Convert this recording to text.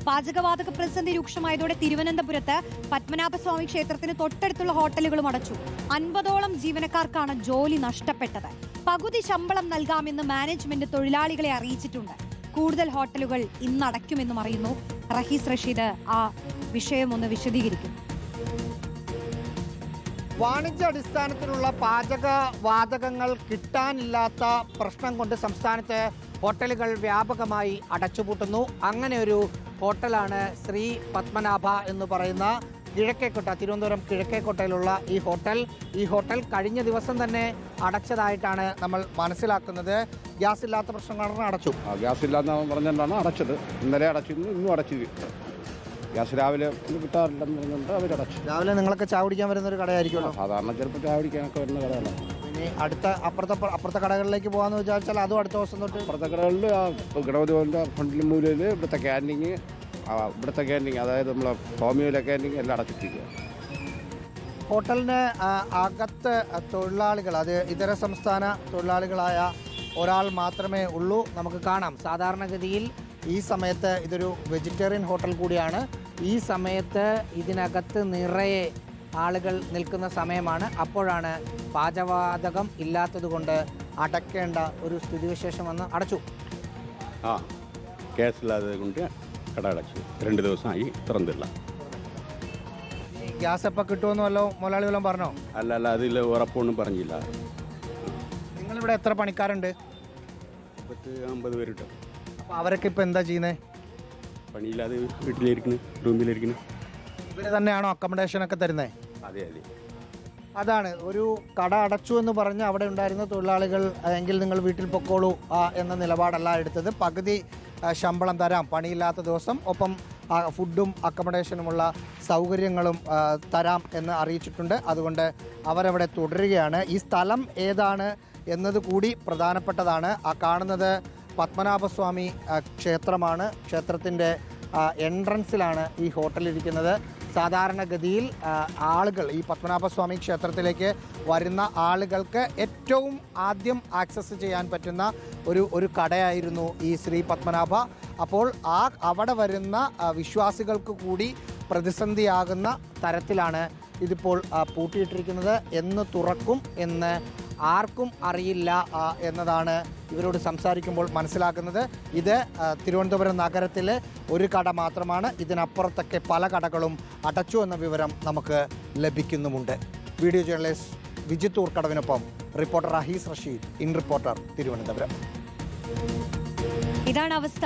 പാചകവാതക പ്രതിസന്ധി രൂക്ഷമായതോടെ തിരുവനന്തപുരത്ത് പത്മനാഭസ്വാമി ക്ഷേത്രത്തിന് തൊട്ടടുത്തുള്ള ഹോട്ടലുകളും അടച്ചു. 50ഓളം ജീവനക്കാർക്കാണ് ജോലി നഷ്ടപ്പെട്ടത്. പകുതി ശമ്പളം നൽകാമെന്ന് മാനേജ്മെന്റ് തൊഴിലാളികളെ അറിയിച്ചിട്ടുണ്ട്. കൂടുതൽ ഹോട്ടലുകൾ ഇന്ന് അടയ്ക്കുമെന്നും അറിയുന്നു. റഹീസ് റഷീദ് ആ വിഷയം ഒന്ന് വിശദീകരിക്കും. വാണിജ്യാടിസ്ഥാനത്തിലുള്ള പാചകവാതകങ്ങൾ കിട്ടാനില്ലാത്ത പ്രശ്നം കൊണ്ട് സംസ്ഥാനത്ത് ഹോട്ടലുകൾ വ്യാപകമായി അടച്ചുപൂട്ടുന്നു. അങ്ങനെ ഒരു ഹോട്ടലാണ് ശ്രീ പത്മനാഭ എന്ന് പറയുന്ന കിഴക്കേക്കോട്ട, തിരുവനന്തപുരം കിഴക്കേക്കോട്ടയിലുള്ള ഈ ഹോട്ടൽ കഴിഞ്ഞ ദിവസം തന്നെ അടച്ചതായിട്ടാണ് നമ്മൾ മനസ്സിലാക്കുന്നത്. ഗ്യാസ് ഇല്ലാത്ത പ്രശ്നം കാരണം അടച്ചു. ഗ്യാസ് ഇല്ലാന്ന് പറഞ്ഞുകൊണ്ടാണ് അടച്ചത്. ഇന്നലെ അടച്ചിരുന്നു, ഇന്നും അടച്ചു. ഗ്യാസ് രാവിലെ കിട്ടാറില്ലെന്ന് പറഞ്ഞുകൊണ്ട് അവരടച്ചു. രാവിലെ നിങ്ങളൊക്കെ ചായ കുടിക്കാൻ വരുന്നൊരു കടയായിരിക്കുമല്ലോ. സാധാരണ ചിലപ്പോൾ ചായ കുടിക്കാനൊക്കെ വരുന്ന കടകളാണ്. ഇനി അപ്പുറത്തെ കടകളിലേക്ക് പോകാമെന്ന് വിചാരിച്ചാൽ അതും അടുത്ത ദിവസം തൊട്ട് അപ്പുറത്തെ കടകളിൽ ഗണപതിഭവൻ്റെ ഫ്രണ്ടിൽ മൂലയിൽ ഇവിടുത്തെ ക്യാൻറ്റീൻ, അതായത് നമ്മളെ ഹോമിയോയിലെ ക്യാൻറ്റീൻ എല്ലാം അടച്ചിട്ടിരിക്കുക. ഹോട്ടലിന് അകത്ത് തൊഴിലാളികൾ, അത് ഇതര സംസ്ഥാന തൊഴിലാളികളായ ഒരാൾ മാത്രമേ ഉള്ളൂ. നമുക്ക് കാണാം, സാധാരണഗതിയിൽ ഈ സമയത്ത് ഇതൊരു വെജിറ്റേറിയൻ ഹോട്ടൽ കൂടിയാണ്. ഈ സമയത്ത് ഇതിനകത്ത് നിറയെ ആളുകൾ നിൽക്കുന്ന സമയമാണ്. അപ്പോഴാണ് പാചകവാതകം ഇല്ലാത്തതുകൊണ്ട് അടയ്ക്കേണ്ട ഒരു സ്ഥിതിവിശേഷം വന്ന് അടച്ചു. ഗ്യാസില്ലാതെ കൊണ്ട് കട അടച്ചു. 2 ദിവസമായി തുറന്നില്ല. ഗ്യാസ് എപ്പോൾ കിട്ടുമെന്ന് വല്ലോ മുതലാളി വല്ലതും പറഞ്ഞോ? അല്ല, അതിൽ ഉറപ്പൊന്നും പറഞ്ഞില്ല. നിങ്ങളിവിടെ എത്ര പണിക്കാരുണ്ട്? 50 പേരുണ്ട്. അപ്പോൾ അവരൊക്കെ ഇപ്പോൾ എന്താ ചെയ്യുന്നത്? പണിയില്ലാതെ വീട്ടിലിരിക്കുന്നു, റൂമിലിരിക്കുന്നു. ഇവർ തന്നെയാണോ അക്കോമഡേഷനൊക്കെ തരുന്നത്? അതെ. അതാണ്, ഒരു കട അടച്ചു എന്ന് പറഞ്ഞ് അവിടെ ഉണ്ടായിരുന്ന തൊഴിലാളികൾ എങ്കിൽ നിങ്ങൾ വീട്ടിൽ പൊക്കോളൂ എന്ന നിലപാടല്ല എടുത്തത്. പകുതി ശമ്പളം തരാം പണിയില്ലാത്ത ദിവസം, ഒപ്പം ഫുഡും അക്കോമഡേഷനുമുള്ള സൗകര്യങ്ങളും തരാം എന്ന് അറിയിച്ചിട്ടുണ്ട്. അതുകൊണ്ട് അവരവിടെ തുടരുകയാണ്. ഈ സ്ഥലം ഏതാണ് എന്നത് കൂടി പ്രധാനപ്പെട്ടതാണ്. ആ കാണുന്നത് പത്മനാഭസ്വാമി ക്ഷേത്രമാണ്. ക്ഷേത്രത്തിൻ്റെ എൻട്രൻസിലാണ് ഈ ഹോട്ടലിരിക്കുന്നത്. സാധാരണഗതിയിൽ ആളുകൾ ഈ പത്മനാഭസ്വാമി ക്ഷേത്രത്തിലേക്ക് വരുന്ന ആളുകൾക്ക് ഏറ്റവും ആദ്യം ആക്സസ് ചെയ്യാൻ പറ്റുന്ന ഒരു കടയായിരുന്നു ഈ ശ്രീ പത്മനാഭ. അപ്പോൾ അവിടെ വരുന്ന വിശ്വാസികൾക്ക് കൂടി പ്രതിസന്ധിയാകുന്ന തരത്തിലാണ് ഇതിപ്പോൾ പൂട്ടിയിട്ടിരിക്കുന്നത്. എന്ന് തുറക്കും എന്ന് ആർക്കും അറിയില്ല എന്നതാണ് ഇവരോട് സംസാരിക്കുമ്പോൾ മനസ്സിലാക്കുന്നത്. ഇത് തിരുവനന്തപുരം നഗരത്തിലെ ഒരു കട മാത്രമാണ്. ഇതിനപ്പുറത്തൊക്കെ പല കടകളും അടച്ചു എന്ന വിവരം നമുക്ക് ലഭിക്കുന്നുമുണ്ട്. വീഡിയോ ജേർണലിസ്റ്റ് വിജിത്ത് ഊർക്കടവിനൊപ്പം reporter Rahees Rasheed, in reporter, Thiruvananthapuram. ഇതാണ് അവസ്ഥ.